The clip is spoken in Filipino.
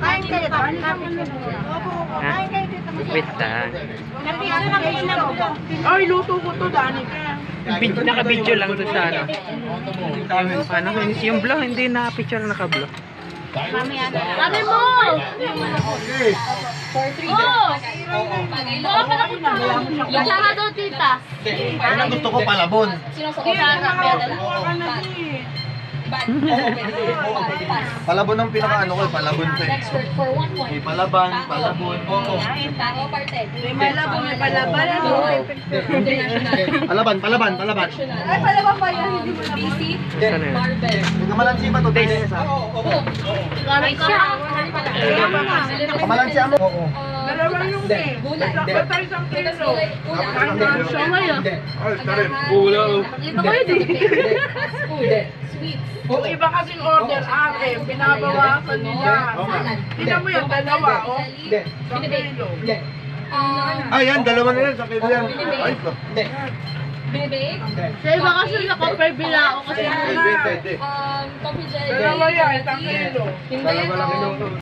Kain kayo. Wait lang. Ay, luto ko to, Dani ka. Naka-video lang to sa ano. Ano, yung vlog hindi na-picture naka-vlog. Mami mo! Okay. Oh! Kasama daw, tita. Ano gusto ko palabon? Palabon ang pinaka-ano ko, palabon ko eh. May palaban, palabon. May malabo, may palaban. Palaban, palaban, palaban. Ay, palaban ba yan? Hindi mo na Saan yun? Kamalansi ba ito? Kamalansi mo? Oo. dalawa yung eh. Dapat tayo isang kilo. Siya ngayon. Ay, tarin. Wala. Dito kayo din. Kung iba kasing order ate, binabawasan nila. Tingnan mo yan, dalawa, oh. Isang kilo. Ay, yan, dalawa na yan. Sa kilo yan. Ay, ito. Binibig? Sa iba kasi nakapay-bila ako kasi. Pwede, pwede. Coffee jelly. Dalawa yan, isang kilo. Hindi.